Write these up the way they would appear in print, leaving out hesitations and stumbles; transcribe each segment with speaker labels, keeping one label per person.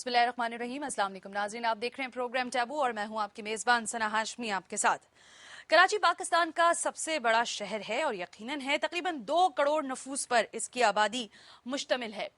Speaker 1: बिस्मिल्लाहिर्रहमानिर्रहीम। अस्सलाम वालेकुम नाज़रीन, आप देख रहे हैं प्रोग्राम टैबू और मैं हूं आपकी मेज़बान सना हाशमी आपके साथ। कराची पाकिस्तान का सबसे बड़ा शहर है और यकीनन है तकरीबन 2 करोड़ नफूस पर इसकी आबादी मुश्तमिल है।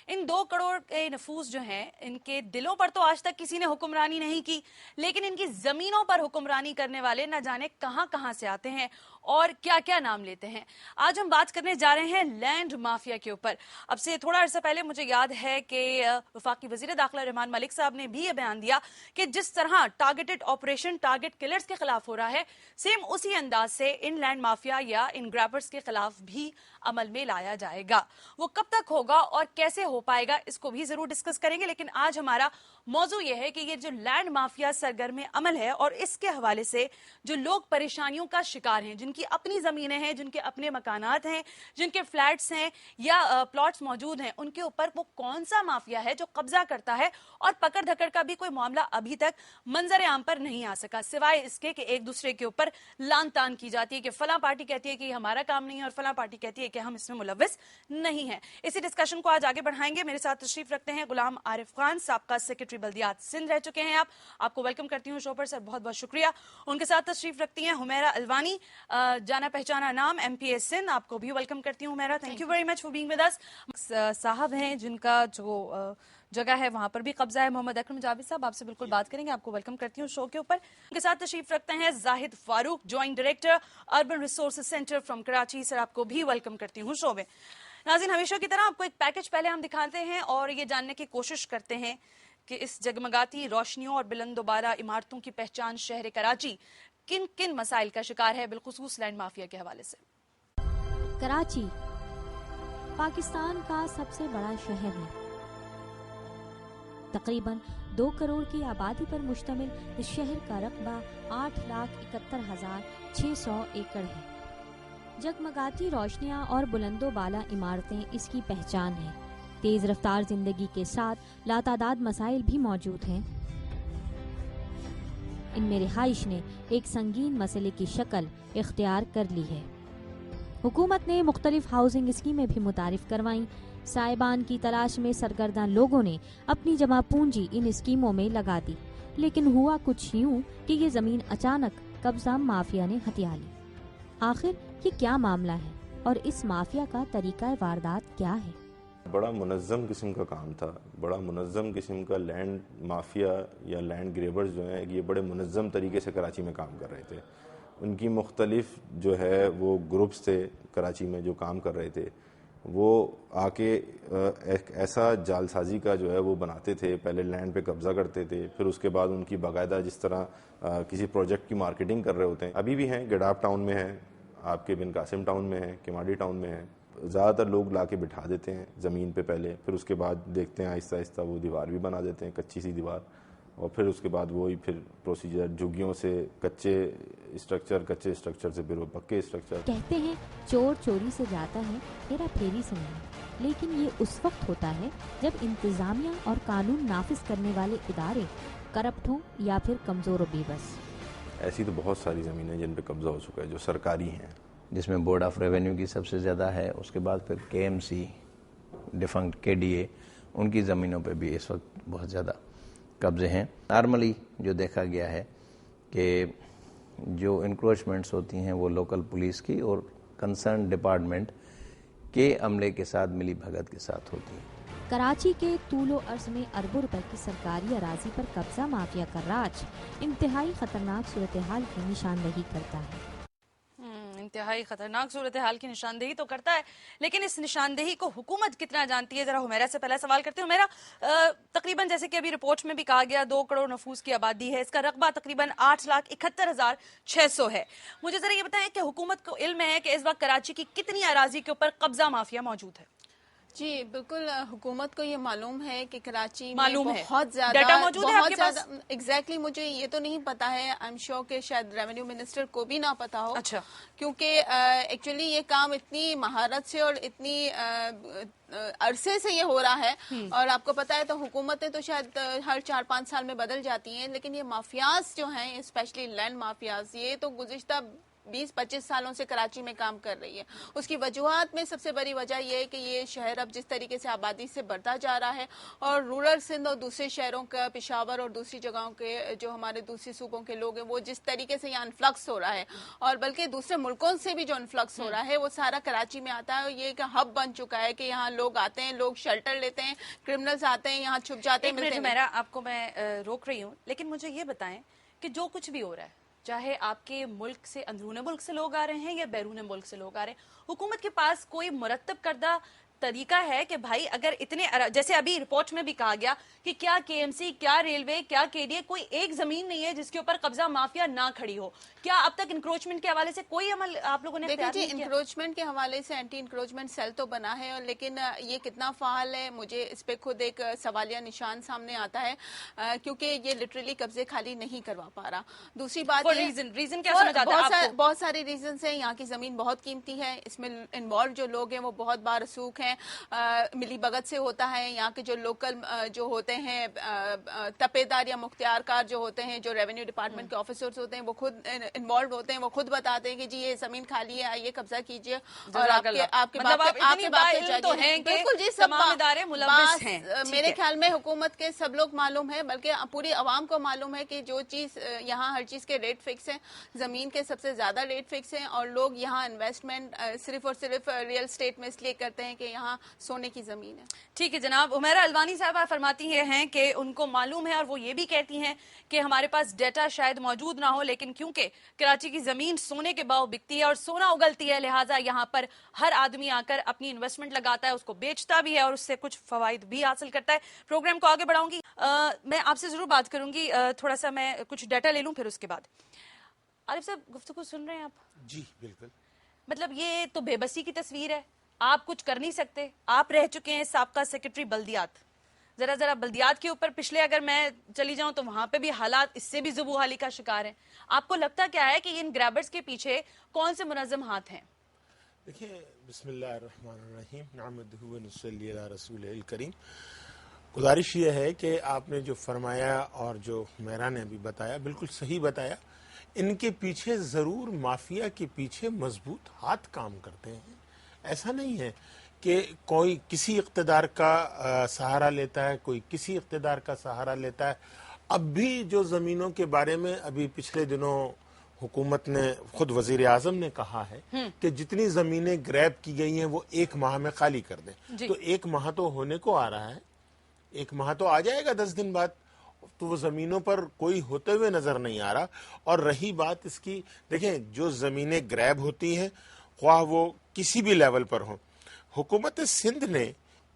Speaker 1: इन 2 करोड़ के नफूस जो हैं, इनके दिलों पर तो आज तक किसी ने हुक्मरानी नहीं की, लेकिन इनकी जमीनों पर हुक्मरानी करने वाले न जाने कहां कहां से आते हैं और क्या क्या नाम लेते हैं। आज हम बात करने जा रहे हैं लैंड माफिया के ऊपर। अब से थोड़ा अर्सा पहले मुझे याद है कि वफाकी वजीर दाखिला रहमान मलिक साहब ने भी ये बयान दिया कि जिस तरह टारगेटेड ऑपरेशन टारगेट किलर्स के खिलाफ हो रहा है, सेम उसी अंदाज से इन लैंड माफिया या इन ग्रैबर्स के खिलाफ भी अमल में लाया जाएगा। वो कब तक होगा और कैसे हो पाएगा, इसको भी जरूर डिस्कस करेंगे। लेकिन आज हमारा मौजू यह है कि ये जो लैंड माफिया सरगर्म अमल है और इसके हवाले से जो लोग परेशानियों का शिकार हैं, जिनकी अपनी जमीनें हैं, जिनके अपने मकानात हैं, जिनके फ्लैट्स हैं या प्लॉट्स मौजूद हैं, उनके ऊपर वो कौन सा माफिया है जो कब्जा करता है और पकड़ धकड़ का भी कोई मामला अभी तक मंजर आम पर नहीं आ सका, सिवाय इसके कि एक दूसरे के ऊपर लान तान की जाती है कि फला पार्टी कहती है कि हमारा काम नहीं है और फला पार्टी कहती है कि हम इसमें मुलव्वस नहीं है। इसी डिस्कशन को आज आगे बढ़ाएंगे। मेरे साथ तशरीफ रखते हैं गुलाम आरिफ खान, साबका सेक्रेटरी बल्दियात सिंध रह चुके हैं। आपको वेलकम करती हूँ शो पर सर, बहुत बहुत शुक्रिया। उनके साथ तशरीफ रखती हैं हुमैरा अलवानी, जाना पहचाना नाम MPA सिंध, आपको भी वेलकम करती हूँ Humaira. Thank you very much for being with us. साहब हैं जिनका जो जगह है वहां पर भी कब्जा है, मोहम्मद अकरम जावेद साहब, आपसे बिल्कुल बात करेंगे, आपको वेलकम करती हूँ शो के ऊपर। उनके साथ तशरीफ रखते हैं Zahid Farooq, joint director urban resources centre from Karachi, sir आपको भी वेलकम करती हूँ शो में। नाज़रीन, हमेशा की तरह आपको एक पैकेज पहले हम दिखाते हैं और ये जानने की कोशिश करते हैं कि इस जगमगाती रोशनियों और बुलंदोबाला इमारतों की पहचान शहर कराची किन किन मसाइल का शिकार है, बिलखुसूस लैंड माफिया के हवाले से।
Speaker 2: कराची पाकिस्तान का सबसे बड़ा शहर है। तकरीबन 2 करोड़ की आबादी पर मुश्तमिल इस शहर का रकबा 8,71,600 एकड़ है। जगमगाती रोशनियां और बुलंदोबाला इमारतें इसकी पहचान है। तेज रफ्तार जिंदगी के साथ लातादाद मसाइल भी मौजूद हैं। इनमें रिहाइश ने एक संगीन मसले की शक्ल इख्तियार कर ली है। हुकूमत ने मुख्तलिफ हाउसिंग स्कीमें भी मुतारिफ करवाईं। साइबान की तलाश में सरगर्दा लोगों ने अपनी जमा पूंजी इन स्कीमों में लगा दी, लेकिन हुआ कुछ यूं कि ये जमीन अचानक कब्जा माफिया ने हथिया ली। आखिर ये क्या मामला है और इस माफिया का तरीका वारदात क्या है?
Speaker 3: बड़ा मुनज़्ज़म किस्म का काम था, बड़ा मुनज़्ज़म किस्म का लैंड माफिया या लैंड ग्रेबर्स जो हैं ये बड़े मुनज़्ज़म तरीके से कराची में काम कर रहे थे। उनकी मुख्तलिफ जो है वो ग्रुप्स थे कराची में जो काम कर रहे थे। वो आके एक ऐसा जालसाजी का जो है वो बनाते थे, पहले लैंड पे कब्ज़ा करते थे, फिर उसके बाद उनकी बाकायदा जिस तरह किसी प्रोजेक्ट की मार्केटिंग कर रहे होते हैं। अभी भी हैं, गडाफ टाउन में हैं, आपके बिन कासिम टाउन में हैं, किमाडी टाउन में हैं। ज़्यादातर लोग ला के बिठा देते हैं ज़मीन पे पहले, फिर उसके बाद देखते हैं आहिस्ता आहिस्ता वो दीवार भी बना देते हैं, कच्ची सी दीवार, और फिर उसके बाद वही फिर प्रोसीजर झुग्गियों से कच्चे स्ट्रक्चर से फिर वो पक्के स्ट्रक्चर।
Speaker 2: कहते हैं चोर चोरी से जाता है, हेरा फेरी से नहीं, लेकिन ये उस वक्त होता है जब इंतजामिया और कानून नाफिज करने वाले इदारे करप्ट हों या फिर कमजोर और बेबस।
Speaker 3: ऐसी तो बहुत सारी ज़मीनें जिन पे कब्जा हो चुका है जो सरकारी हैं,
Speaker 4: जिसमें बोर्ड ऑफ रेवेन्यू की सबसे ज़्यादा है, उसके बाद फिर KMC, डिफंक्ट KDA, उनकी ज़मीनों पे भी इस वक्त बहुत ज़्यादा कब्जे हैं। नॉर्मली जो देखा गया है कि जो इंक्रोचमेंट्स होती हैं वो लोकल पुलिस की और कंसर्न डिपार्टमेंट के अमले के साथ मिली भगत के साथ होती है।
Speaker 2: कराची के तूलो अर्ज में अरबों रुपए की सरकारी अराजी पर कब्जा माफिया का राज इंतहाई खतरनाक सूरत हाल की निशानदही करता है।
Speaker 1: इंतहाई खतरनाक सूरत हाल की निशानदेही तो करता है, लेकिन इस निशानदेही को हुकूमत कितना जानती है, जरा हुमैरा से पहला सवाल करती हूँ। हुमैरा, तकरीबन जैसे कि अभी रिपोर्ट में भी कहा गया 2 करोड़ नफूस की आबादी है, इसका रकबा तकरीबन 8,71,600 है। मुझे जरा ये बताएं कि हुकूमत को इल्म है कि इस वक्त कराची की कितनी अराजी के ऊपर कब्जा माफिया मौजूद है?
Speaker 5: जी बिल्कुल, हुकूमत को ये मालूम है कि कराची में
Speaker 1: बहुत
Speaker 5: ज्यादा
Speaker 1: डाटा मौजूद है आपके पास?
Speaker 5: एग्जैक्टली मुझे ये तो नहीं पता है, आई एम श्योर कि शायद रेवेन्यू मिनिस्टर को भी ना पता हो।
Speaker 1: अच्छा। क्योंकि
Speaker 5: एक्चुअली ये काम इतनी महारत से और इतनी अरसे से ये हो रहा है, और आपको पता है तो हुकूमतें तो शायद हर 4-5 साल में बदल जाती हैं, लेकिन ये माफियाज जो हैं, स्पेशली लैंड माफियाज, ये तो गुज़िश्ता 20-25 सालों से कराची में काम कर रही है। उसकी वजूहात में सबसे बड़ी वजह यह है कि ये शहर अब जिस तरीके से आबादी से बढ़ता जा रहा है और रूरल सिंध और दूसरे शहरों का, पेशावर और दूसरी जगहों के जो हमारे दूसरे सूबों के लोग हैं, वो जिस तरीके से यहाँ इन्फ्लक्स हो रहा है और बल्कि दूसरे मुल्कों से भी जो इन्फ्लक्स हो रहा है वो सारा कराची में आता है। और ये एक हब बन चुका है कि यहाँ लोग आते हैं, लोग शेल्टर लेते हैं, क्रिमिनल्स आते हैं, यहाँ छुप जाते हैं, मिलते हैं।
Speaker 1: मेरा आपको मैं रोक रही हूँ, लेकिन मुझे ये बताएं कि जो कुछ भी हो रहा है, चाहे आपके मुल्क से, अंदरूनी मुल्क से लोग आ रहे हैं या बैरून मुल्क से लोग आ रहे हैं, हुकूमत के पास कोई मुरत्तब करदा तरीका है कि भाई अगर इतने, जैसे अभी रिपोर्ट में भी कहा गया कि क्या केएमसी, क्या रेलवे, क्या केडीए, कोई एक जमीन नहीं है जिसके ऊपर कब्जा माफिया ना खड़ी हो। क्या अब तक इंक्रोचमेंट के हवाले से कोई अमल आप लोगों ने?
Speaker 5: देखिए जी, इंक्रोचमेंट के हवाले से एंटी इंक्रोचमेंट सेल तो बना है, लेकिन ये कितना फाल है, मुझे इस पे खुद एक सवालिया निशान सामने आता है, क्योंकि ये लिटरली कब्जे खाली नहीं करवा पा रहा। दूसरी बात,
Speaker 1: रीजन क्या समझ आता है आपको?
Speaker 5: बहुत सारे रीजन है। यहाँ की जमीन बहुत कीमती है, इसमें इन्वॉल्व जो लोग हैं वो बहुत बारसूख हैं, मिली भगत से होता है। यहाँ के जो लोकल जो होते हैं तपेदार या मुख्तियारकार जो होते हैं, जो रेवेन्यू डिपार्टमेंट के ऑफिसर्स होते हैं, वो खुद इन्वॉल्व होते हैं, वो खुद बताते हैं कि जी ये जमीन खाली है, आइए कब्जा कीजिए और आपके बिल्कुल जी सब इदारे मुलव्विस हैं। मेरे ख्याल में हुकूमत के सब लोग मालूम है, बल्कि पूरी आवाम को मालूम है कि जो चीज यहाँ हर चीज के रेट फिक्स हैं, जमीन के सबसे ज्यादा रेट फिक्स हैं और लोग यहाँ इन्वेस्टमेंट सिर्फ और सिर्फ रियल एस्टेट में इसलिए करते हैं कि यहाँ सोने की जमीन है।
Speaker 1: ठीक है जनाब, उमैरा अलवानी साहबा फरमाती हैं कि उनको मालूम है और वो ये भी कहती हैं कि हमारे पास डेटा शायद मौजूद ना हो, लेकिन क्योंकि कराची की जमीन सोने के भाव बिकती है और सोना उगलती है, लिहाजा यहाँ पर हर आदमी आकर अपनी इन्वेस्टमेंट लगाता है, उसको बेचता भी है और उससे कुछ फवाइद भी हासिल करता है। प्रोग्राम को आगे बढ़ाऊंगी, मैं आपसे जरूर बात करूंगी, थोड़ा सा मैं कुछ डाटा ले लूं फिर उसके बाद। आरिफ साहब, गुफ्तगू सुन रहे हैं आप?
Speaker 6: जी बिल्कुल।
Speaker 1: मतलब ये तो बेबसी की तस्वीर है, आप कुछ कर नहीं सकते। आप रह चुके हैं साबका सेक्रेटरी बल्दियात, जरा बल्दियात के ऊपर पिछले अगर मैं चली जाऊं तो वहां पे भी हालात इससे भी ज़ुबूहाली का शिकार हैं। आपको लगता क्या है कि इन ग्रैबर्स के पीछे कौन से मुनज़्ज़म हाथ हैं?
Speaker 6: देखिए, बिस्मिल्लाहिर्रहमानिर्रहीम, नहमदुहु व नुसल्ली अला रसूलिल करीम। गुजारिश ये है कि आपने जो फरमाया और जो मेरा ने अभी बताया बिल्कुल सही बताया। इनके पीछे जरूर माफिया के पीछे मजबूत हाथ काम करते हैं। ऐसा नहीं है कि कोई किसी इक़्तिदार का सहारा लेता है, कोई किसी इक़्तिदार का सहारा लेता है। अब भी जो ज़मीनों के बारे में अभी पिछले दिनों हुकूमत ने, खुद वज़ीर आज़म ने कहा है कि जितनी ज़मीनें ग्रैब की गई हैं वो 1 माह में खाली कर दें। तो 1 माह तो होने को आ रहा है, 1 माह तो आ जाएगा 10 दिन बाद, तो वो ज़मीनों पर कोई होते हुए नज़र नहीं आ रहा। और रही बात इसकी, देखें जो ज़मीनें ग्रैब होती हैं, ख्वाह वो किसी भी लेवल पर हो, हुकूमत सिंध ने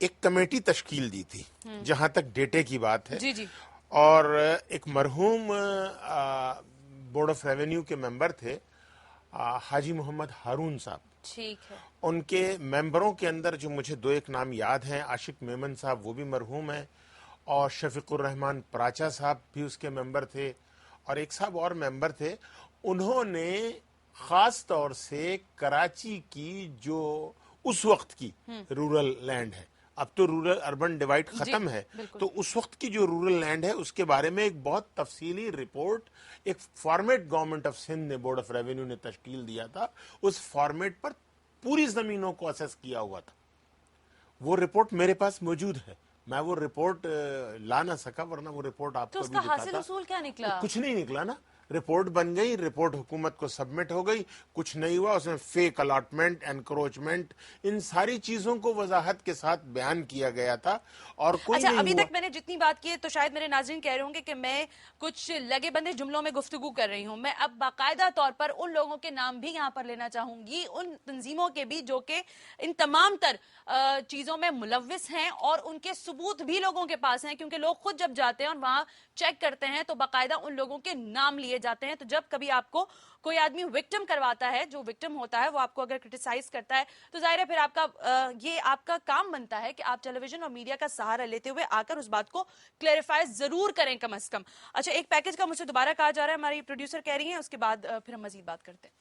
Speaker 6: एक कमेटी तश्कील दी थी जहां तक डेटे की बात है।
Speaker 1: जी।
Speaker 6: और एक मरहूम बोर्ड ऑफ रेवेन्यू के मेंबर थे हाजी मोहम्मद हारून साहब।
Speaker 1: ठीक है।
Speaker 6: उनके मेंबरों के अंदर जो मुझे 2-1 नाम याद हैं, आशिक मेमन साहब वो भी मरहूम हैं, और शफीकुर रहमान पराचा साहब भी उसके मेंबर थे, और एक साहब और मेंबर थे। उन्होंने खास तौर से कराची की जो उस वक्त की रूरल लैंड है, अब तो रूरल अर्बन डिवाइड खत्म है, तो उस वक्त की जो रूरल लैंड है उसके बारे में एक बहुत तफसीली रिपोर्ट, एक फॉर्मेट गवर्नमेंट ऑफ सिंध ने, बोर्ड ऑफ रेवेन्यू ने तश्कील दिया था। उस फॉर्मेट पर पूरी जमीनों को असेस किया हुआ था। वो रिपोर्ट मेरे पास मौजूद है, मैं वो रिपोर्ट ला ना सका, वरना वो रिपोर्ट आपको
Speaker 1: तो
Speaker 6: भी दिखाता।
Speaker 1: हासिल उसूल क्या निकला?
Speaker 6: कुछ नहीं निकला ना, रिपोर्ट बन गई, रिपोर्ट हुकूमत को सबमिट हो गई, कुछ नहीं हुआ। उसमें फेक अलॉटमेंट, एनक्रोचमेंट, इन सारी चीजों को वजाहत के साथ बयान किया गया था और कोई
Speaker 1: अच्छा,
Speaker 6: नहीं
Speaker 1: अभी
Speaker 6: हुआ।
Speaker 1: तक मैंने जितनी बात की है तो शायद मेरे नाज़रीन कह रहे होंगे कि मैं कुछ लगे बंदे जुमलों में गुफ्तगू कर रही हूँ। मैं अब बाकायदा तौर पर उन लोगों के नाम भी यहाँ पर लेना चाहूंगी, उन तंजीमों के भी जो कि इन तमाम तर चीजों में मुलव्विस हैं और उनके सबूत भी लोगों के पास हैं, क्योंकि लोग खुद जब जाते हैं और वहां चेक करते हैं तो बाकायदा उन लोगों के नाम लिए जाते हैं। तो जब कभी आपको कोई आदमी विक्टिम करवाता है, जो विक्टिम होता है वो आपको अगर क्रिटिसाइज करता है, तो जाहिर है फिर ये आपका काम बनता है कि आप टेलीविजन और मीडिया का सहारा लेते हुए आकर उस बात को क्लैरिफाई जरूर करें कम से कम। अच्छा, एक पैकेज का मुझसे दोबारा कहा जा रहा है, हमारी प्रोड्यूसर कह रही है, उसके बाद फिर हम मजीद बात करते हैं।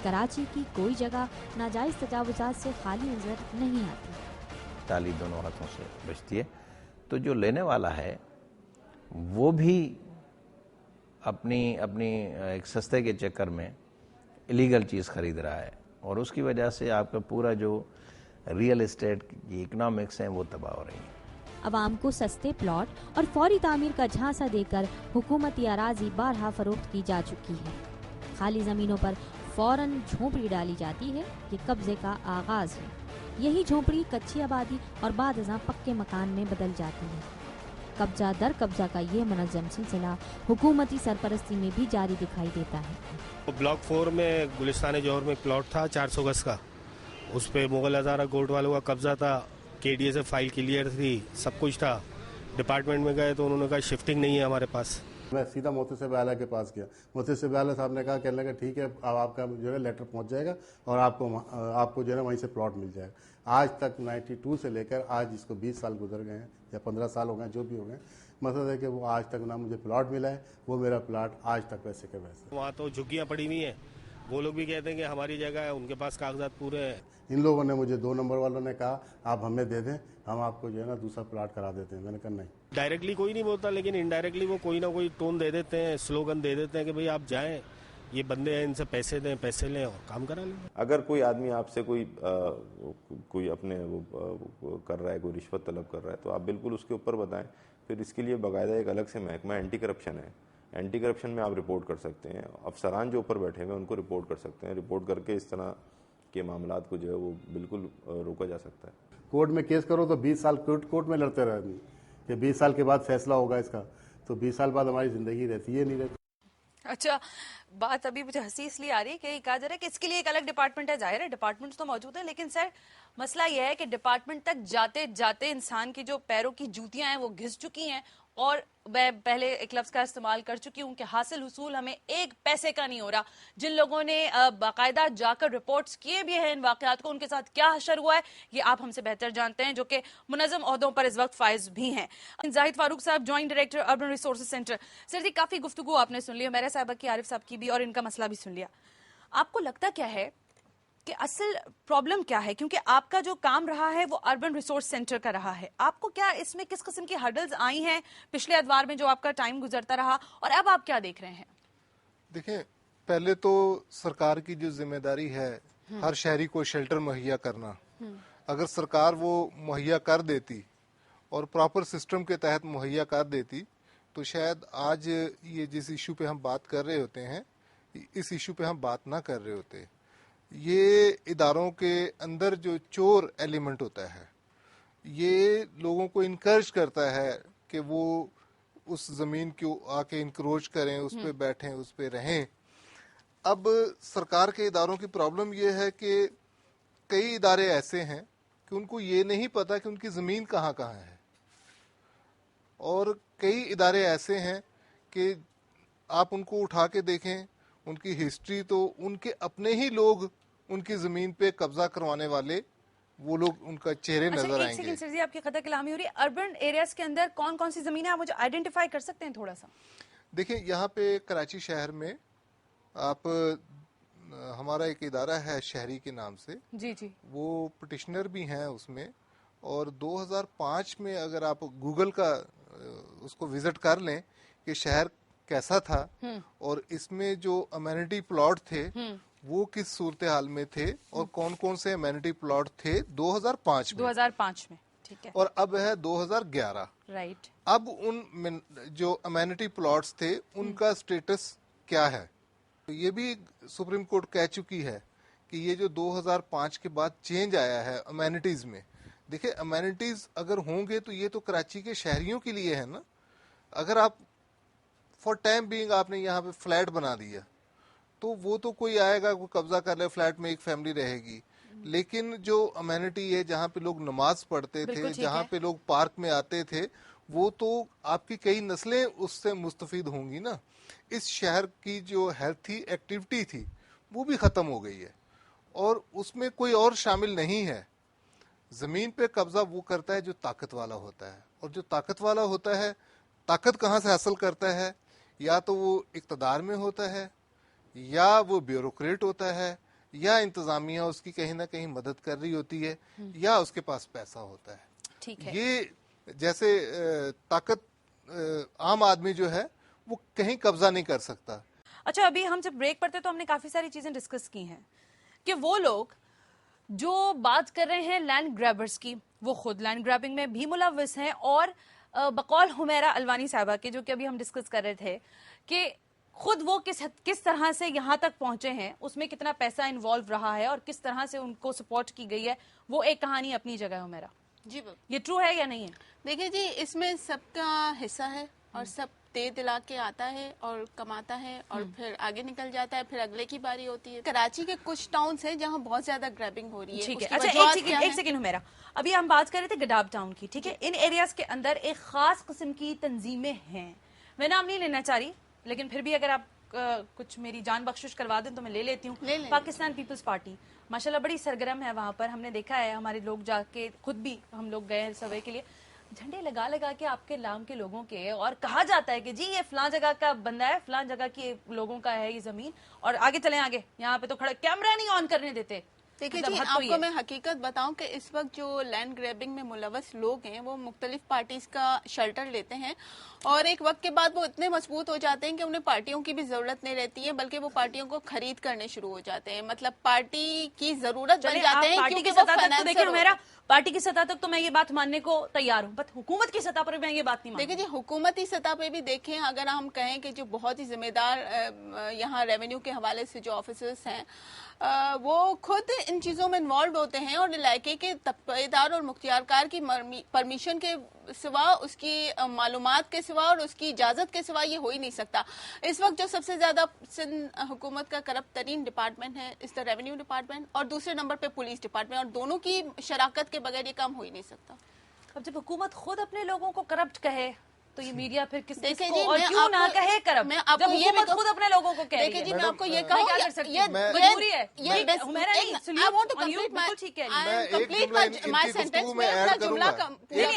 Speaker 2: कराची की कोई जगह नाजायज तजावुजात से खाली नजर नहीं आती।
Speaker 4: ताली दोनों हाथों से बचती है, तो जो लेने वाला है वो भी अपनी एक सस्ते के चक्कर में इलीगल चीज़ खरीद रहा है, और उसकी वजह से आपका पूरा जो रियल एस्टेट की इकोनॉमिक्स हैं वो तबाह हो रही हैं।
Speaker 2: अवाम को सस्ते प्लॉट और फौरी तामीर का झांसा देकर हुकूमती अराजी बारहा फरोख्त की जा चुकी है। खाली जमीनों पर फौरन झोंपड़ी डाली जाती है। ये कब्जे का आगाज है। यही झोंपड़ी कच्ची आबादी और बाद अज़ां पक्के मकान में बदल जाती है। कब्जा दर कब्जा का ये मुनज़्ज़म सिलसिला हुकूमती सरपरस्ती में भी जारी दिखाई देता है।
Speaker 7: ब्लॉक 4 में गुलिस्तान जौहर में एक प्लॉट था 400 गज का, उस पे मुगल हज़ारा कोर्ट वालों का कब्जा था, केडीए से फाइल क्लियर थी, सब कुछ था। डिपार्टमेंट में गए तो उन्होंने कहा शिफ्टिंग नहीं है हमारे पास।
Speaker 8: मैं सीधा मोहतसिब आला के पास गया। मोहतसिब आला साहब ने कहा, कहने लगा ठीक है अब आपका जो है लेटर पहुंच जाएगा और आपको जो है ना वहीं से प्लॉट मिल जाएगा। आज तक 92 से लेकर आज इसको 20 साल गुजर गए हैं या 15 साल हो गए, जो भी हो गए, मतलब है कि वो आज तक ना मुझे प्लॉट मिला है, वो मेरा प्लॉट आज तक वैसे के वैसे।
Speaker 7: वहाँ तो झुग्गियाँ पड़ी हुई हैं, वो लोग भी कहते हैं कि हमारी जगह है, उनके पास कागजात पूरे हैं।
Speaker 8: इन लोगों ने मुझे 2 नंबर वालों ने कहा आप हमें दे दें, हम आपको जो है ना दूसरा प्लॉट करा देते हैं। मैंने कहा नहीं।
Speaker 7: डायरेक्टली कोई नहीं बोलता, लेकिन इनडायरेक्टली वो कोई ना कोई टोन दे देते हैं, स्लोगन दे देते हैं कि भाई आप जाएं, ये बंदे हैं, इनसे पैसे दें, पैसे लें और काम करा लें।
Speaker 3: अगर कोई आदमी आपसे कोई अपने वो कर रहा है, कोई रिश्वत तलब कर रहा है, तो आप बिल्कुल उसके ऊपर बताएं। फिर इसके लिए बाकायदा एक अलग से महकमा एंटी करप्शन है। एंटी करप्शन में आप रिपोर्ट कर सकते हैं। अफसरान जो ऊपर बैठे हुए हैं उनको रिपोर्ट कर सकते हैं। रिपोर्ट करके इस तरह के मामलात को जो है वो बिल्कुल रोका जा सकता है।
Speaker 8: कोर्ट में केस करो तो 20 साल कोर्ट में लड़ते रहे आदमी कि 20 साल के बाद फैसला होगा इसका, तो 20 साल बाद हमारी जिंदगी रहती है नहीं रहती।
Speaker 1: अच्छा, बात अभी मुझे हंसी इसलिए आ रही है कि कहा जा रहा है कि इसके लिए एक अलग डिपार्टमेंट है। जाहिर है डिपार्टमेंट्स तो मौजूद है, लेकिन सर मसला यह है कि डिपार्टमेंट तक जाते जाते इंसान की जो पैरों की जूतियां हैं वो घिस चुकी हैं। और मैं पहले एक लफ्ज का इस्तेमाल कर चुकी हूँ कि हासिल हुसूल हमें एक पैसे का नहीं हो रहा। जिन लोगों ने बाकायदा जाकर रिपोर्ट्स किए भी हैं इन वाकयात को, उनके साथ क्या हशर हुआ है ये आप हमसे बेहतर जानते हैं, जो कि मुनज़्ज़म ओहदों पर इस वक्त फाइज भी हैं। जाहिद फारूक साहब, joint director urban resources centre. Sir जी, काफी गुफ्तगू आपने सुन लिया, मेरा साहबा की, आरिफ साहब की भी, और इनका मसला भी सुन लिया। आपको लगता क्या है कि असल प्रॉब्लम क्या है? क्योंकि आपका जो काम रहा है वो अर्बन रिसोर्स सेंटर का रहा है। आपको क्या इसमें किस किस्म की हर्डल्स आई हैं पिछले अदवार में जो आपका टाइम गुजरता रहा, और अब आप क्या देख रहे हैं?
Speaker 9: देखें, पहले तो सरकार की जो जिम्मेदारी है हर शहरी को शेल्टर मुहैया करना, अगर सरकार वो मुहैया कर देती और प्रॉपर सिस्टम के तहत मुहैया कर देती तो शायद आज ये जिस इशू पे हम बात कर रहे होते हैं इस इशू पे हम बात ना कर रहे होते। ये इदारों के अंदर जो चोर एलिमेंट होता है ये लोगों को इनकरेज करता है कि वो उस जमीन को आके इंक्रोच करें, उस पे बैठें, उस पे रहें। अब सरकार के इदारों की प्रॉब्लम ये है कि कई इदारे ऐसे हैं कि उनको ये नहीं पता कि उनकी जमीन कहाँ कहाँ है, और कई इदारे ऐसे हैं कि आप उनको उठा के देखें उनकी हिस्ट्री तो उनके अपने ही लोग उनकी जमीन पे कब्जा करवाने वाले वो लोग उनका चेहरे नजर आएंगे।
Speaker 1: सेकंड सर जी, आपकी खता कलामी हो रही है। अर्बन एरियाज के अंदर कौन कौन सी जमीनें आप मुझे आइडेंटिफाई कर सकते हैं थोड़ा सा?
Speaker 9: देखिए, यहाँ पे कराची शहर में आप हमारा एक इदारा है शहरी के नाम से,
Speaker 1: जी जी, वो
Speaker 9: पिटिशनर भी हैं उसमें, और 2005 में अगर आप गूगल का उसको विजिट कर लें कि शहर कैसा था और इसमें जो अमेनिटी प्लॉट थे वो किस सूरत हाल में थे और कौन कौन से अमेनिटी प्लॉट थे 2005 में,
Speaker 1: ठीक है,
Speaker 9: और अब है 2011,
Speaker 1: राइट।
Speaker 9: अब उन जो अमेनिटी प्लॉट्स थे उनका स्टेटस क्या है? तो ये भी सुप्रीम कोर्ट कह चुकी है कि ये जो 2005 के बाद चेंज आया है अमेनिटीज में, देखिए अमेनिटीज अगर होंगे तो ये तो कराची के शहरियों के लिए है ना। अगर आप फॉर टाइम बीइंग आपने यहाँ पे फ्लैट बना दिया तो वो तो कोई आएगा, कोई कब्जा कर ले, फ्लैट में एक फैमिली रहेगी, लेकिन जो अमेनिटी है जहाँ पे लोग नमाज पढ़ते थे, जहाँ पे लोग पार्क में आते थे, वो तो आपकी कई नस्लें उससे मुस्तफीद होंगी ना। इस शहर की जो हेल्थी एक्टिविटी थी वो भी खत्म हो गई है और उसमें कोई और शामिल नहीं है। जमीन पे कब्जा वो करता है जो ताकत वाला होता है, और जो ताकत वाला होता है ताकत कहाँ से हासिल करता है? या तो वो इक़्तिदार में होता है, या वो ब्यूरोक्रेट होता है, या इंतजामिया उसकी कहीं ना कहीं मदद कर रही होती है, या उसके पास पैसा होता है।
Speaker 1: ठीक है।
Speaker 9: ये जैसे ताकत आम आदमी जो है वो कहीं कब्जा नहीं कर सकता।
Speaker 1: اچھا ابھی ہم جب بریک پڑتے تو ہم نے کافی ساری چیزیں ڈسکس کی ہیں کہ وہ لوگ جو بات کر رہے ہیں لینڈ گریبرز کی وہ خود لینڈ گریبنگ میں بھی ملوث ہیں، اور بقول حمیرہ الوانی صاحبہ کے جو کہ ابھی ہم ڈسکس کر رہے تھے کہ خود وہ کس طرح سے یہاں تک پہنچے ہیں، اس میں کتنا پیسہ انوالو رہا ہے اور کس طرح سے ان کو سپورٹ کی گئی ہے، وہ ایک کہانی اپنی جگہ ہے حمیرہ.
Speaker 5: جی
Speaker 1: یہ ٹرو ہے یا نہیں ہے؟
Speaker 5: دیکھیں جی، اس میں سب کا حصہ ہے اور سب دے دلا کے آتا ہے اور کماتا ہے اور پھر آگے نکل جاتا ہے، پھر اگلے کی باری ہوتی ہے. کراچی کے کچھ ٹاؤنز ہیں جہاں بہت زیادہ گریبنگ ہو رہی ہے.
Speaker 1: ٹھیک ہے. اچھا ایک سیکنڈ حمیرہ، ابھی ہم بات کر رہے تھے گڈاب ٹاؤن کی، ٹھیک ہے. ان ایریاز کے اندر ایک خاص قسم کی تنظیمیں ہیں، میں نام نہیں لینا چاہ رہی لیکن پھر بھی اگر آپ کچھ میری جان بخشش کروا دیں تو میں لے لیتی ہوں. پاکستان پیپلز پارٹی ماشاءاللہ بڑی سرگرم ہے وہاں پر. ہم نے دیکھا ہے ہمارے لوگ جا کے، خود بھی ہم لوگ گئے ہیں سروے کے لیے، جھنڈے لگا لگا کے آپ کے نام کے لوگوں کے، اور کہا جاتا ہے کہ جی یہ فلاں جگہ کا بندہ ہے، فلاں جگہ کی لوگوں کا ہے یہ زمین، اور آگے چلیں آگے. یہاں پہ تو کھڑا کیمرہ نہیں آن کرنے دیتے.
Speaker 5: دیکھیں جی، آپ کو میں حقیقت بتاؤں کہ اس وقت جو لینڈ گریبنگ میں ملوث لوگ ہیں وہ مختلف پارٹیز کا شیلٹر لیتے ہیں، اور ایک وقت کے بعد وہ اتنے مضبوط ہو جاتے ہیں کہ انہیں پارٹیوں کی بھی ضرورت نہیں رہتی ہے، بلکہ وہ پارٹیوں کو خرید کرنے شروع ہو جاتے ہیں. مطلب پارٹی کی ضرورت بن جاتے ہیں
Speaker 1: پارٹی کی سطح تک تو دیکھیں میرا، پارٹی کی سطح تک تو میں یہ بات ماننے کو تیار ہوں، بٹ حکومت کی سطح پر میں یہ بات نہیں مانتی.
Speaker 5: دیکھیں جی، حکومتی سطح پہ بھی دیکھیں، اگر ہم کہیں کہ جو بہت ہی ذمہ دار یہاں ریونیو کے حوالے سے جو آفیسرز ہیں وہ خود ان چیزوں میں انوالوڈ ہوتے ہیں، اور علاقے کے تبعیدار اور مختار کار کی پرمیشن کے سوا، اس کی معلومات کے سوا اور اس کی اجازت کے سوا یہ ہو ہی نہیں سکتا. اس وقت جو سب سے زیادہ سندھ حکومت کا کرپٹ ترین ڈپارٹمنٹ ہے اس دا ریونیو ڈپارٹمنٹ، اور دوسرے نمبر پہ پولیس ڈپارٹمنٹ، اور دونوں کی شراکت کے بغیر یہ کام ہو ہی نہیں سکتا.
Speaker 1: اب جب حکومت خود اپنے لوگوں کو کرپٹ کہے تو یہ میڈیا پھر کس کو اور کیوں نہ کہے کرپٹ، جب حکومت خود اپنے لوگوں کو کہہ رہی ہے.
Speaker 5: دیکھیں جی، میں آپ کو یہ کہوں،
Speaker 1: کیا کر سکتی ہوں، مجبوری ہے.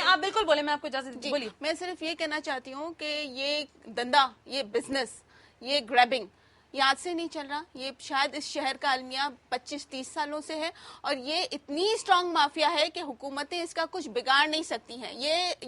Speaker 1: آپ بالکل بولے، میں آپ کو اجازت بولیے.
Speaker 5: میں صرف یہ کہنا چاہتی ہوں کہ یہ دندا، یہ بزنس، یہ گریبنگ یہ آج سے نہیں چل رہا. یہ شاید اس شہر کا المیہ 25-30 سالوں سے ہے، اور یہ اتنی اسٹرانگ مافیا ہے کہ حکومتیں اس کا کچھ بگاڑ نہیں سکتی ہیں.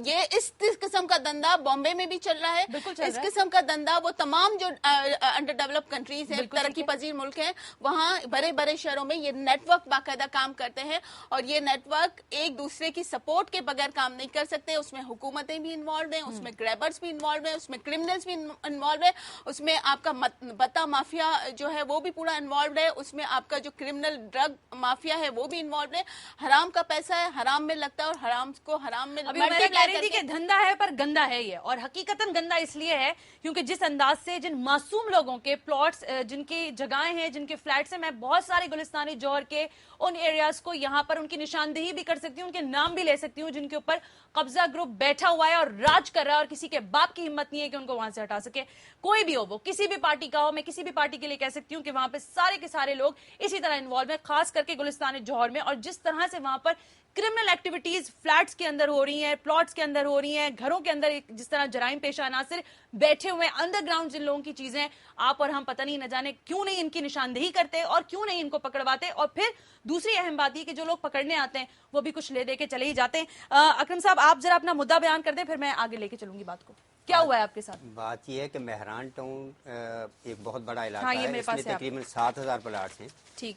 Speaker 5: یہ اس قسم کا دندا بامبے میں بھی چل رہا ہے. اس قسم کا دندا وہ تمام جو انڈر ڈیولپ کنٹریز ہیں، ترقی پذیر ملک ہیں، وہاں بڑے بڑے شہروں میں یہ نیٹ ورک باقاعدہ کام کرتے ہیں، اور یہ نیٹ ورک ایک دوسرے کی سپورٹ کے بغیر کام نہیں کر سکتے. اس میں حکومتیں بھی انوالوڈ ہیں، اس میں گریبرز بھی انوالوڈ ہیں، اس میں کرمنلز بھی انوالوڈ ہیں، اس میں آپ کا بتا مافیا جو ہے وہ بھی پورا انوالوڈ ہے، اس میں آپ کا جو کرمنل ڈرگ مافیا ہے وہ بھی انوالوڈ ہے. حرام کا پیسہ ہے، حرام میں لگتا ہے، اور حرام کو حرام میں
Speaker 1: ابھی میں کہہ رہی تھی کہ دھندا ہے پر گندا ہے یہ، اور حقیقتاً گندا اس لیے ہے کیونکہ جس انداز سے جن معصوم لوگوں کے پلاٹس، جن کی جگہیں ہیں، جن کے فلیٹس ہیں، میں بہت سارے گلستانی جوہر کے ان ایریاز کو یہاں پر ان کی نشاندہی بھی کر سکتی ہوں، ان کے نام بھی لے سکتی ہوں، جن کے اوپر قبضہ گروپ بیٹھا ہوا ہے اور راج کر رہا ہے، اور کسی کے باپ کی ہمت نہیں ہے کہ ان کو وہاں سے ہٹا سکے. کوئی بھی ہو، وہ کسی بھی پارٹی کا ہو، میں کسی بھی پارٹی کے لیے کہہ سکتی ہوں کہ وہاں پہ سارے کے سارے لوگ اسی طرح انوالو ہیں، خاص کر کے گلستان جوہر میں. اور جس طرح سے وہاں پر کرمنل ایکٹیویٹیز فلیٹس کے اندر ہو رہی ہیں، پلاٹس کے اندر ہو رہی ہیں، گھروں کے اندر جس طرح جرائم پیشہ عناصر بیٹھے ہوئے انڈر گراؤنڈ جن لوگوں کی چیزیں، آپ اور ہم پتہ نہیں نہ جانے کیوں نہیں ان کی نشاندہی کرتے اور کیوں نہیں ان کو پکڑواتے. اور پھر دوسری اہم بات یہ کہ جو لوگ پکڑنے آتے ہیں وہ بھی کچھ لے دے کے چلے ہی جاتے ہیں. اکرم صاحب آپ ذرا اپنا مدعا بیان کر دیں، پھر میں آگے لے کے چلوں گی بات کو. کیا ہوا ہے آپ کے ساتھ؟
Speaker 10: بات یہ ہے کہ مہران ٹاؤن ایک بہت بڑا علاقہ ہے، اس میں تقریباً 7,000 پلاٹس ہیں،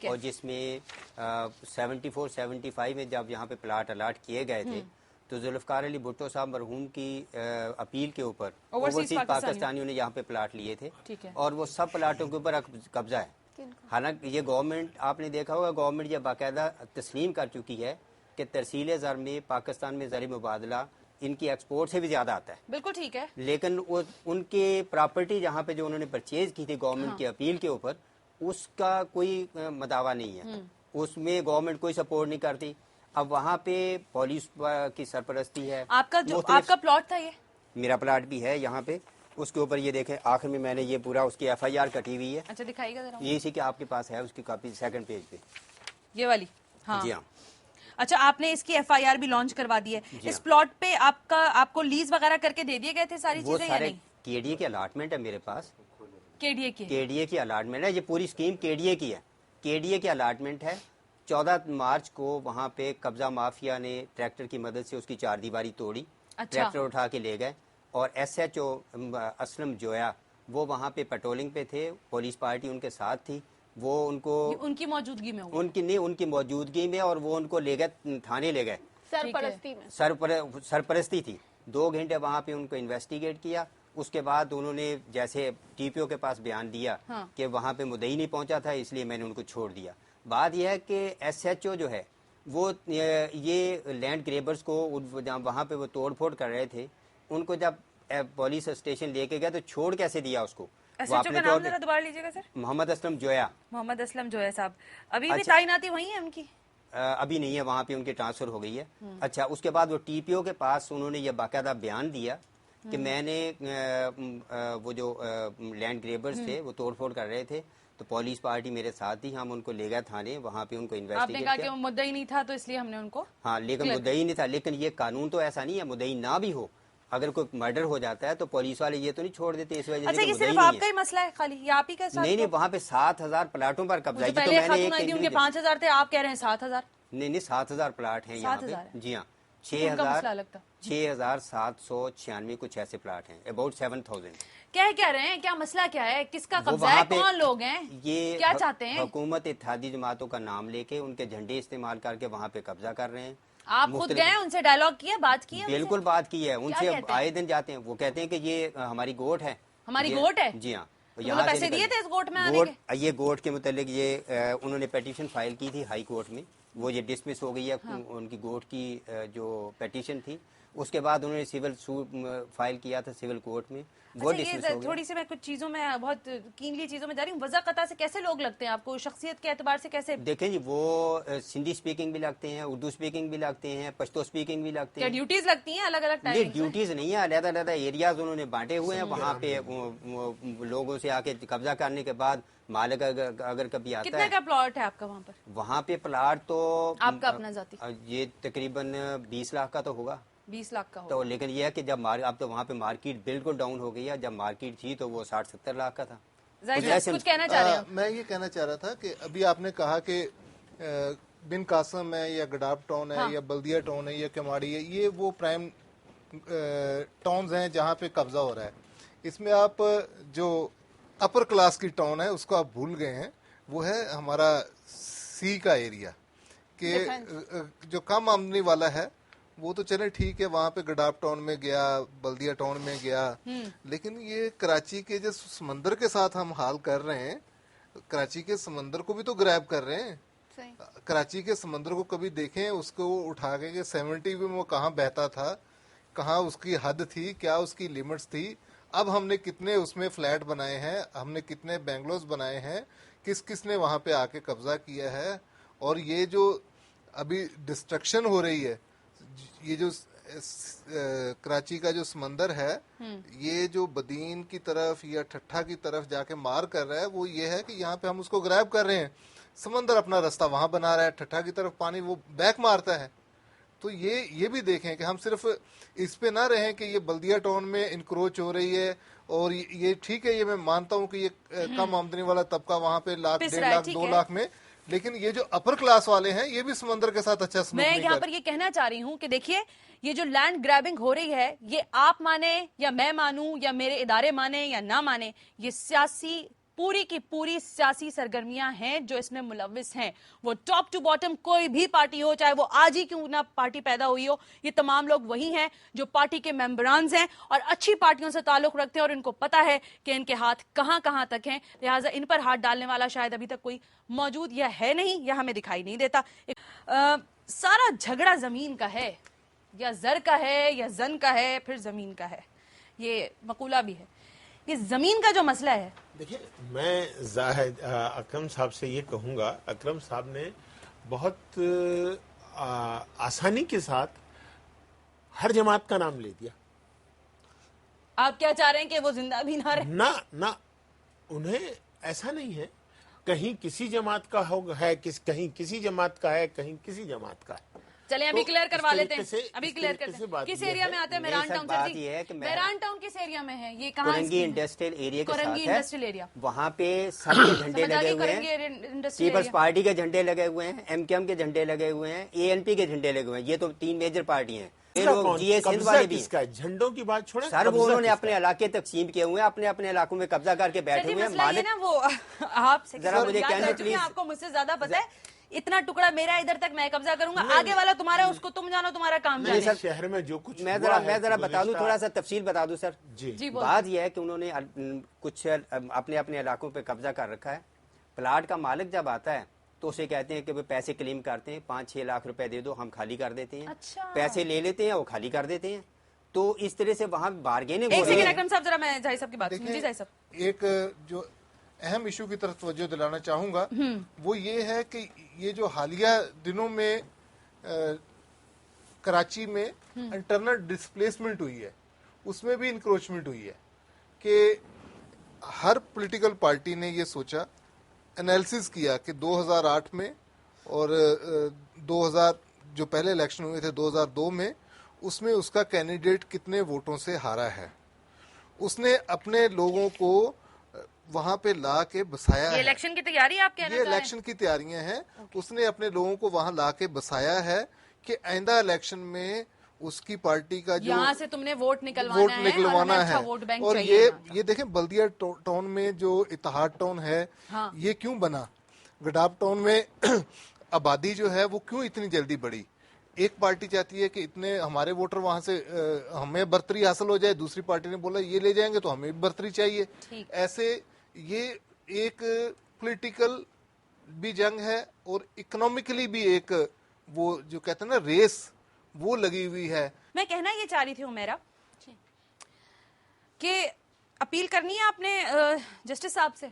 Speaker 10: اور جس میں 74-75 میں جب یہاں پہ پلاٹ الاٹ کیے گئے تھے تو ذوالفقار علی بھٹو صاحب مرحوم کی اپیل کے اوپر اوورسیز پاکستانیوں نے یہاں پہ پلاٹ لیے تھے، اور وہ سب پلاٹوں کے اوپر قبضہ ہے. حالانکہ یہ گورنمنٹ، آپ نے دیکھا ہوگا، گورنمنٹ یہ باقاعدہ تسلیم کر چکی ہے کہ ترسیل زر میں پاکستان میں زرعی مبادلہ ان کی ایکسپورٹ سے بھی زیادہ آتا ہے.
Speaker 1: بالکل ٹھیک ہے،
Speaker 10: لیکن ان کے پراپرٹی جہاں پہ جو انہوں نے پرچیز کی تھی گورنمنٹ کی اپیل کے اوپر، اس کا کوئی مداوا نہیں ہے، اس میں گورنمنٹ کوئی سپورٹ نہیں کرتی. اب وہاں پہ پولیس کی سرپرستی ہے.
Speaker 1: آپ کا پلاٹ تھا؟ یہ
Speaker 10: میرا پلاٹ بھی ہے یہاں پہ، اس کے اوپر یہ دیکھیں آخر میں میں نے یہ پورا اس کی FIR کٹی ہوئی ہے.
Speaker 1: اچھا دکھائیے گا ذرا.
Speaker 10: یہ اسی کہ آپ کے پاس ہے اس کی کاپی سیکنڈ پیج پہ،
Speaker 1: یہ والی. ہاں
Speaker 10: جی ہاں.
Speaker 1: اچھا، آپ نے اس کی FIR بھی لانچ کروا دی ہے. اس پلاٹ پہ آپ کو لیز وغیرہ کر کے دے دیے گئے تھے ساری چیزیں یا نہیں؟
Speaker 10: KDA کی الاٹمنٹ ہے میرے پاس.
Speaker 1: KDA
Speaker 10: کی الاٹمنٹ ہے، یہ پوری اسکیم KDA کی ہے. KDA کی الاٹمنٹ ہے. 14 مارچ کو وہاں پہ قبضہ مافیا نے ٹریکٹر کی مدد سے اس کی 4 دیواری توڑی. ٹریکٹر اٹھا کے لے گئے، اور SHO اسلم جویا وہ وہاں پہ پیٹرولنگ پہ تھے, پولیس پارٹی ان کے ساتھ تھی, وہ ان کو
Speaker 1: ان کی موجودگی میں
Speaker 10: ان کی موجودگی میں, اور وہ ان کو لے گئے تھانے لے گئے,
Speaker 5: سرپرستی میں
Speaker 10: سرپرستی تھی. 2 گھنٹے وہاں پہ ان کو انویسٹیگیٹ کیا. اس کے بعد انہوں نے جیسے ٹی پی او کے پاس بیان دیا کہ وہاں پہ مدعی نہیں پہنچا تھا, اس لیے میں نے ان کو چھوڑ دیا. بات یہ ہے کہ ایس ایچ او جو ہے وہ یہ لینڈ گریبرز کو وہاں پہ وہ توڑ پھوڑ کر رہے تھے, ان کو جب پولیس اسٹیشن لے کے گیا تو چھوڑ کیسے دیا اس کو؟
Speaker 1: نام ذرا دوبارہ لیجیے گا سر.
Speaker 10: محمد اسلم جویا.
Speaker 1: محمد اسلم جویا صاحب ابھی بھی تعیناتی وہیں ہے ان کی؟
Speaker 10: ابھی نہیں ہے, وہاں پہ ان کی ٹرانسفر ہو گئی ہے. اچھا, اس کے بعد وہ ٹی پی او کے پاس انہوں نے یہ باقاعدہ بیان دیا کہ میں نے وہ جو لینڈ گریبرز تھے وہ توڑ پھوڑ کر رہے تھے, تو پولیس پارٹی میرے ساتھ تھی, ہم ان کو لے گئے تھانے, وہاں پہ ان کو انویسٹیگیٹ کیا.
Speaker 1: آپ نے کہا کہ وہ مدعی نہیں تھا تو اس لیے ہم نے ان کو,
Speaker 10: ہاں لیکن مدعی نہیں تھا. لیکن یہ قانون تو ایسا نہیں ہے مدعی نہ بھی ہو, اگر کوئی مرڈر ہو جاتا ہے تو پولیس والے یہ تو نہیں چھوڑ دیتے اس وجہ سے.
Speaker 1: اچھا, یہ صرف آپ کا ہی مسئلہ ہے خالی یا آپ ہی کا ساتھ؟
Speaker 10: نہیں, وہاں پہ 7,000 پلاٹوں پر قبضہ ہے.
Speaker 1: پہلے خاتون آئی تھی ان کے 5,000 تھے, آپ کہہ رہے ہیں 7,000؟
Speaker 10: نہیں 7,000 پلاٹ ہیں یہاں پہ. جی ہاں, 6,796 کچھ ایسے پلاٹ ہیں, اباؤٹ 7,000.
Speaker 1: کہہ رہے ہیں, کیا مسئلہ کیا ہے, کس کا قبضہ ہے, کون لوگ ہیں,
Speaker 10: یہ
Speaker 1: کیا چاہتے ہیں؟
Speaker 10: حکومت اتحادی جماعتوں کا نام لے کے ان کے جھنڈے استعمال کر کے وہاں پہ قبضہ کر رہے ہیں.
Speaker 1: آپ خود گئے ان سے ڈائیلاگ کیا, بات کی ہے؟
Speaker 10: بالکل بات کی ہے ان سے, آئے دن جاتے ہیں. وہ کہتے ہیں کہ یہ ہماری گوٹ ہے.
Speaker 1: ہماری گوٹ ہے؟
Speaker 10: جی ہاں.
Speaker 1: یہاں پیسے دیے تھے اس گوٹ میں آنے کے؟
Speaker 10: یہ گوٹ کے متعلق یہ انہوں نے پیٹیشن فائل کی تھی ہائی کورٹ میں, وہ یہ ڈسمس ہو گئی ہے. ان کی گوٹ کی جو پیٹیشن تھی, اس کے بعد انہوں نے سول سوٹ فائل کیا تھا سول کورٹ میں, وہ ڈسمس ہو گیا.
Speaker 1: تھوڑی سی میں کچھ چیزوں میں بہت کینلی چیزوں میں جا رہی ہوں. وضع قطع سے کیسے لوگ لگتے ہیں آپ کو, شخصیت کے اعتبار سے کیسے؟
Speaker 10: دیکھیں جی, وہ سندھی اسپیکنگ بھی لگتے ہیں, اردو اسپیکنگ بھی لگتے ہیں, پشتو اسپیکنگ بھی لگتے ہیں.
Speaker 1: کیا ڈیوٹیز لگتی ہیں الگ الگ ٹائم؟
Speaker 10: نہیں, ڈیوٹیز نہیں ہے, علیحدہ علیحدہ ایریاز انہوں نے بانٹے ہوئے ہیں. وہاں پہ لوگوں سے آ کے قبضہ کرنے کے بعد مالک اگر کبھی آتا ہے.
Speaker 1: کتنے کا پلاٹ ہے آپ کا وہاں پر؟
Speaker 10: وہاں پہ پلاٹ تو
Speaker 1: آپ کا اپنا ذاتی
Speaker 10: یہ تقریباً 20 لاکھ کا تو ہوگا.
Speaker 1: 20 لاکھ کا
Speaker 10: تو, لیکن یہ ہے کہ جب اب تو وہاں پہ مارکیٹ بالکل ڈاؤن ہو گئی ہے, جب مارکیٹ تھی تو وہ 60-70 لاکھ کا تھا.
Speaker 1: کچھ کہنا چاہ رہے ہیں؟
Speaker 9: میں یہ کہنا چاہ رہا تھا کہ ابھی آپ نے کہا کہ بن قاسم ہے یا گڈاب ٹاؤن ہے یا بلدیہ ٹاؤن ہے یا کماڑی ہے, یہ وہ پرائم ٹاؤنز ہیں جہاں پہ قبضہ ہو رہا ہے. اس میں آپ جو اپر کلاس کی ٹاؤن ہے اس کو آپ بھول گئے ہیں, وہ ہے ہمارا سی کا ایریا, کہ جو کم آمدنی والا ہے وہ تو چلے ٹھیک ہے, وہاں پہ گڈاب ٹاؤن میں گیا, بلدیہ ٹاؤن میں گیا, لیکن یہ کراچی کے جو سمندر کے ساتھ ہم حال کر رہے ہیں, کراچی کے سمندر کو بھی تو گریب کر رہے ہیں. کراچی کے سمندر کو کبھی دیکھیں, اس کو اٹھا کے کہ 70 میں وہ کہاں بہتا تھا, کہاں اس کی حد تھی, کیا اس کی لمٹس تھی. اب ہم نے کتنے اس میں فلیٹ بنائے ہیں, ہم نے کتنے بنگلوز بنائے ہیں, کس نے وہاں پہ آ کے قبضہ کیا ہے. اور یہ جو ابھی ڈسٹرکشن ہو رہی ہے, یہ جو کراچی کا جو سمندر ہے, یہ جو بدین کی طرف یا ٹھٹھا کی طرف جا کے مار کر رہا ہے, وہ یہ ہے کہ یہاں پہ ہم اس کو گریب کر رہے ہیں. سمندر اپنا رستہ وہاں بنا رہا ہے, ٹھٹھا کی طرف پانی وہ بیک مارتا ہے. تو یہ بھی دیکھیں کہ ہم صرف اس پہ نہ رہیں کہ یہ بلدیہ ٹاؤن میں انکروچ ہو رہی ہے, اور یہ ٹھیک ہے, یہ میں مانتا ہوں کہ یہ کم آمدنی والا طبقہ وہاں پہ 1 لاکھ 1.5 لاکھ 2 لاکھ میں, لیکن یہ جو اپر کلاس والے ہیں یہ بھی سمندر کے ساتھ اچھا سلوک نہیں
Speaker 1: میں یہاں پر یہ کہنا چاہ رہی ہوں کہ دیکھیے, یہ جو لینڈ گریبنگ ہو رہی ہے, یہ آپ مانے یا میں مانوں یا میرے ادارے مانے یا نہ مانے, یہ سیاسی پوری کی پوری سیاسی سرگرمیاں ہیں جو اس میں ملوث ہیں. وہ ٹاپ ٹو باٹم کوئی بھی پارٹی ہو, چاہے وہ آج ہی کیوں نہ پارٹی پیدا ہوئی ہو, یہ تمام لوگ وہی ہیں جو پارٹی کے ممبرانز ہیں اور اچھی پارٹیوں سے تعلق رکھتے ہیں, اور ان کو پتا ہے کہ ان کے ہاتھ کہاں کہاں تک ہیں, لہٰذا ان پر ہاتھ ڈالنے والا شاید ابھی تک کوئی موجود یا ہے نہیں یا ہمیں دکھائی نہیں دیتا. سارا جھگڑا زمین کا ہے, یا زر کا ہے, یا زن کا ہے, پھر زمین کا ہے. یہ مقولہ بھی ہے. یہ زمین کا جو مسئلہ ہے,
Speaker 6: دیکھیں میں زاہد اکرم صاحب سے یہ کہوں گا, اکرم صاحب نے بہت آسانی کے ساتھ ہر جماعت کا نام لے دیا.
Speaker 1: آپ کیا چاہ رہے ہیں کہ وہ زندہ بھی نہ رہے؟
Speaker 6: نہ, انہیں ایسا نہیں ہے, کہیں کسی جماعت کا ہے, کہیں کسی جماعت کا ہے, کہیں کسی جماعت کا ہے.
Speaker 1: چلیں ابھی کلیئر کروا لیتے ہیں, ابھی کلیئر کرتے ہیں. کس ایریا میں آتے ہیں مہران ٹاؤن؟ سر جی, مہران ٹاؤن کس ایریا میں ہے؟ یہ کہاں؟
Speaker 10: کورنگی انڈسٹریل ایریا کے
Speaker 1: کورنگی انڈسٹریل ایریا.
Speaker 10: وہاں پہ سب کے جھنڈے لگے ہوئے ہیں, پیپلز پارٹی کے جھنڈے لگے ہوئے ہیں, ایم کیو ایم کے جھنڈے لگے ہوئے ہیں, اے این پی کے جھنڈے لگے ہوئے ہیں. یہ تو 3 میجر پارٹی ہیں. ये लोग GA सिंध वाले भी
Speaker 6: किसका है? झंडों की बात छोड़े
Speaker 10: सर, वो उन्होंने अपने इलाके तकसीम किए हुए हैं, अपने अपने इलाकों में कब्जा करके बैठे हुए हैं।
Speaker 1: मालिक ना वो आप
Speaker 10: जरा मुझे कहने प्लीज,
Speaker 1: आपको मुझसे ज्यादा पता है, इतना टुकड़ा मेरा इधर तक मैं कब्जा करूंगा, आगे वाला तुम्हारा, उसको तुम जानो, तुम्हारा काम जाने।
Speaker 6: सर शहर में जो कुछ
Speaker 10: मैं जरा बता दूं, थोड़ा सा तफसील बता दूं सर।
Speaker 6: जी
Speaker 10: बात यह है कि उन्होंने कुछ अपने अपने इलाकों पे कब्जा कर रखा है। प्लाट का मालिक जब आता है तो उसे कहते हैं कि वो पैसे क्लेम करते हैं, 5-6 लाख रुपए दे दो, हम खाली कर देते हैं।
Speaker 1: अच्छा।
Speaker 10: पैसे ले लेते हैं, वो खाली कर देते हैं। तो इस तरह से वहाँ बार्गेनिंग।
Speaker 1: एक सेकंड अकरम साहब, जरा मैं जाहिद साहब की बात सुनिए। जाहिद साहब,
Speaker 9: एक जो अहम इशू की तरफ तवज्जो दिलाना चाहूंगा वो ये है कि ये जो हालिया दिनों में कराची में इंटरनल डिस्प्लेसमेंट हुई है, उसमें भी इंक्रोचमेंट हुई है कि हर पॉलिटिकल पार्टी ने ये सोचा, एनालिसिस किया कि 2008 में और 2000 जो पहले इलेक्शन हुए थे 2002 में, उसमें उसका कैंडिडेट कितने वोटों से हारा है। उसने अपने लोगों को वहां पे ला के बसाया है।
Speaker 1: इलेक्शन की तैयारी आप कहना
Speaker 9: ये इलेक्शन की तैयारियां हैं। उसने अपने लोगों को वहां ला के बसाया है कि आइंदा इलेक्शन में उसकी पार्टी का जो
Speaker 1: यहाँ से तुमने वोट निकलवाना है
Speaker 9: अच्छा वोट बैंक और ये देखें बल्दिया टाउन में जो इत्तेहाद टाउन है, हाँ। ये क्यों बना? गडाब टाउन में आबादी जो है वो क्यों इतनी जल्दी बढ़ी? एक पार्टी चाहती है कि इतने हमारे वोटर वहां से हमें बर्तरी हासिल हो जाए, दूसरी पार्टी ने बोला ये ले जाएंगे तो हमें बर्तरी चाहिए। ऐसे ये एक पॉलिटिकल भी जंग है और इकोनॉमिकली भी एक वो जो कहते हैं ना रेस, वो लगी हुई है।
Speaker 1: मैं कहना ये चाह रही थी उमेरा कि अपील करनी है आपने जस्टिस साहब से।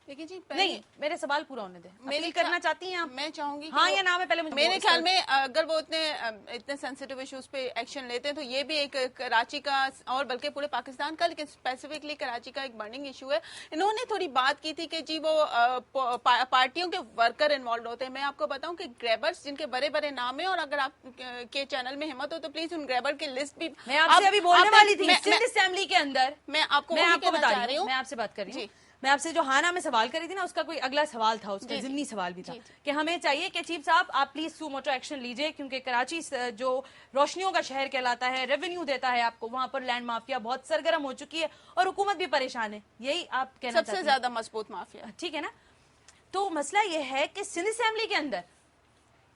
Speaker 5: देखिए जी,
Speaker 1: नहीं, मेरे सवाल पूरा होने दे। अपील करना चाहती हैं आप?
Speaker 5: मैं चाहूंगी
Speaker 1: हाँ या ना में पहले मुझे
Speaker 5: मेरे ख्याल में अगर वो इतने सेंसिटिव इश्यूज पे एक्शन लेते हैं तो ये भी एक कराची का और बल्कि पूरे पाकिस्तान का, लेकिन स्पेसिफिकली कराची का एक बर्निंग इशू है। इन्होंने थोड़ी बात की थी कि जी वो पार्टियों के वर्कर इन्वॉल्व होते हैं। मैं आपको बताऊं कि ग्रैबर्स जिनके बड़े बड़े नाम है, और अगर आप के चैनल में हिम्मत हो तो प्लीज उन ग्रैबर की लिस्ट भी
Speaker 1: मैं आपसे अभी बोलने वाली थी। सिंध असेंबली के अंदर
Speaker 5: मैं आपको बता रही हूँ,
Speaker 1: मैं आपसे बात कर रही हूँ। मैं आपसे जो हाना में सवाल करी थी ना, उसका कोई अगला सवाल था, उसका जिम्नी सवाल भी था कि हमें चाहिए कि चीफ साहब आप प्लीज सू मोटो एक्शन लीजिए, क्योंकि कराची जो रोशनियों का शहर कहलाता है, रेवेन्यू देता है आपको, वहां पर लैंड माफिया बहुत सरगर्म हो चुकी है और हुकूमत भी परेशान है। यही आप कहना चाहते हैं?
Speaker 5: सबसे ज्यादा मजबूत माफिया,
Speaker 1: ठीक है ना। तो मसला ये है कि सिंध असेंबली के अंदर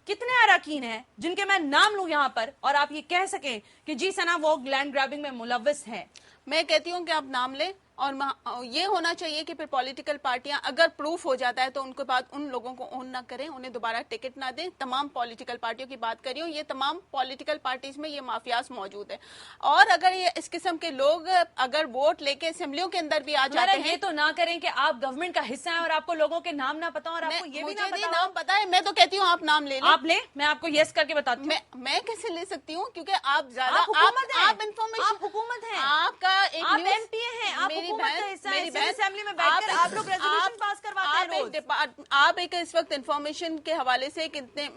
Speaker 1: कितने अरकान हैं जिनके मैं नाम लूं यहाँ पर और आप ये कह सकें कि जी सना वो लैंड ग्रैबिंग में मुलव्वस हैं?
Speaker 5: मैं कहती हूँ कि आप नाम लें, और ये होना चाहिए कि फिर पॉलिटिकल पार्टियां अगर प्रूफ हो जाता है तो उनके बाद उन लोगों को ओन ना करें, उन्हें दोबारा टिकट ना दें। तमाम पॉलिटिकल पार्टियों की बात कर रही हूँ, ये तमाम पॉलिटिकल पार्टीज में ये माफियाज मौजूद है। और अगर ये इस किस्म के लोग अगर वोट लेके असेंबलियों के अंदर भी आ जाते हैं,
Speaker 1: ये तो ना करें कि आप गवर्नमेंट का हिस्सा है और आपको लोगों के नाम ना पता, और आपको ये भी ना पता।
Speaker 5: नाम पता है, मैं तो कहती हूँ आप नाम ले लें।
Speaker 1: आप ले, मैं आपको यस करके बताती हूँ।
Speaker 5: मैं कैसे ले सकती हूँ? क्योंकि आप ज्यादा आप इन्फॉर्मेशन,
Speaker 1: हुकूमत है,
Speaker 5: आपका एक
Speaker 1: एमपी है, आप हुकूमत का हिस्सा है। असेंबली में बैठकर आप लोग रेजोल्यूशन पास करवाते हैं रोज।
Speaker 5: आप एक इस वक्त इंफॉर्मेशन के हवाले से कितने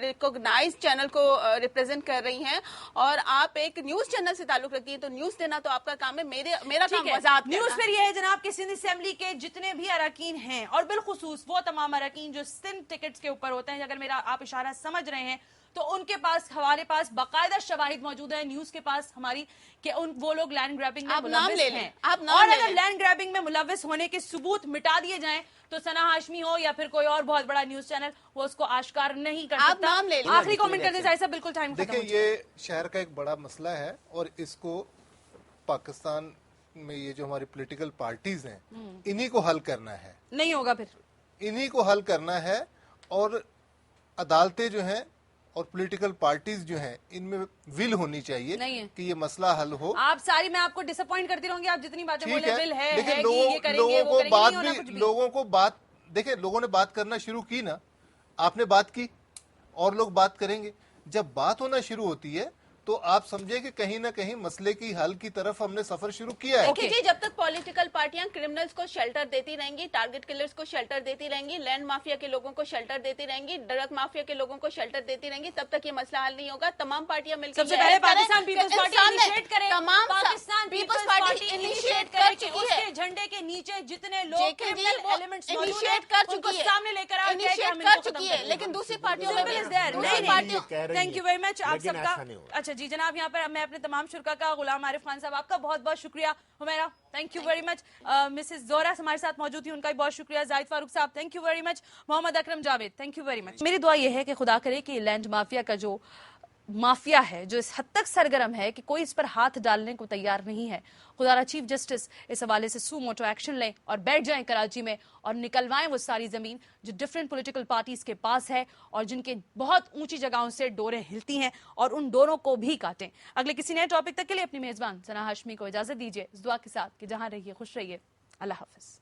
Speaker 5: रिकॉग्नाइज चैनल को रिप्रेजेंट कर रही हैं, और आप एक न्यूज चैनल से ताल्लुक रखती हैं, तो न्यूज देना तो आपका काम है, मेरा काम वजाहत करना।
Speaker 1: न्यूज फिर ये है जनाब कि सिंध असेंबली के जितने भी अरकान हैं, और बिलखुसूस वो तमाम अरकान जो सिंध टिकट्स के ऊपर होते हैं, अगर मेरा आप इशारा समझ रहे हैं, तो उनके पास, हमारे पास बाकायदा शवाहिद मौजूद है न्यूज के पास हमारी कि वो लोग लैंड ग्रैबिंग में मुलव्वस हैं। और अगर लैंड ग्रैबिंग में मुलव्वस होने के सबूत मिटा दिए जाएं तो सना हाशमी हो या फिर कोई और बहुत बड़ा न्यूज चैनल वो उसको आश्कार नहीं कर सकता। आखिरी कमेंट कर दें साहब, बिल्कुल टाइम खत्म।
Speaker 9: देखिए, ये शहर का एक बड़ा मसला है और इसको पाकिस्तान में ये जो हमारी पॉलिटिकल पार्टीज हैं, इन्हीं को हल करना है।
Speaker 1: नहीं होगा फिर,
Speaker 9: इन्हीं को हल करना है, और अदालतें जो हैं और पॉलिटिकल पार्टीज जो हैं, इनमें विल होनी चाहिए कि ये मसला हल हो।
Speaker 1: आप सारी, मैं आपको डिसअपॉइंट करती रहूंगी, आप जितनी बातें बोले विल है,
Speaker 9: देखिए लोगों को बात, देखिए लोगों ने बात करना शुरू की ना, आपने बात की और लोग बात करेंगे। जब बात होना शुरू होती है तो आप समझे कि कहीं ना कहीं मसले की हल की तरफ हमने सफर शुरू किया है।
Speaker 5: जी, जब तक पॉलिटिकल पार्टियां क्रिमिनल्स को शेल्टर देती रहेंगी, टारगेट किलर्स को शेल्टर देती रहेंगी, लैंड माफिया के लोगों को शेल्टर देती रहेंगी, ड्रग माफिया के लोगों को शेल्टर देती रहेंगी, तब तक ये मसला हल नहीं होगा। तमाम पार्टियां मिलकर
Speaker 1: सबसे पहले पाकिस्तान पीपल्स पार्टी इनिशिएट करे,
Speaker 5: तमाम
Speaker 1: पाकिस्तान पीपल्स पार्टी
Speaker 5: इनिशिएट कर चुकी है,
Speaker 1: उसके झंडे के नीचे जितने लोग क्रिमिनल एलिमेंट्स
Speaker 5: इनिशिएट कर चुकी है,
Speaker 1: सामने लेकर आ गए,
Speaker 5: इनिशिएट कर चुकी है, लेकिन दूसरी पार्टियों में
Speaker 1: थैंक यू वेरी मच आप सबका। अच्छा जी जनाब, यहाँ पर मैं अपने तमाम शुरका का, गुलाम आरिफ खान साहब आपका बहुत बहुत शुक्रिया, Humaira thank you very much, Mrs जोरा हमारे साथ मौजूद थी, उनका भी बहुत शुक्रिया, जाहिद फारूक साहब thank you very much, Mohammad Akram Javed thank you very much. मेरी दुआ यह है कि खुदा करे कि लैंड माफिया का जो माफिया है, जो इस हद तक सरगर्म है कि कोई इस पर हाथ डालने को तैयार नहीं है, खुदा चीफ जस्टिस इस हवाले से सू मोटो एक्शन लें और बैठ जाएं कराची में और निकलवाएं वो सारी जमीन जो डिफरेंट पॉलिटिकल पार्टीज के पास है और जिनके बहुत ऊंची जगहों से डोरें हिलती हैं, और उन डोरों को भी काटें। अगले किसी नए टॉपिक तक के लिए अपनी मेजबान सना हाशमी को इजाजत दीजिए, इस दुआ के साथ कि जहां रहिए खुश रहिए, अल्लाह हाफिज।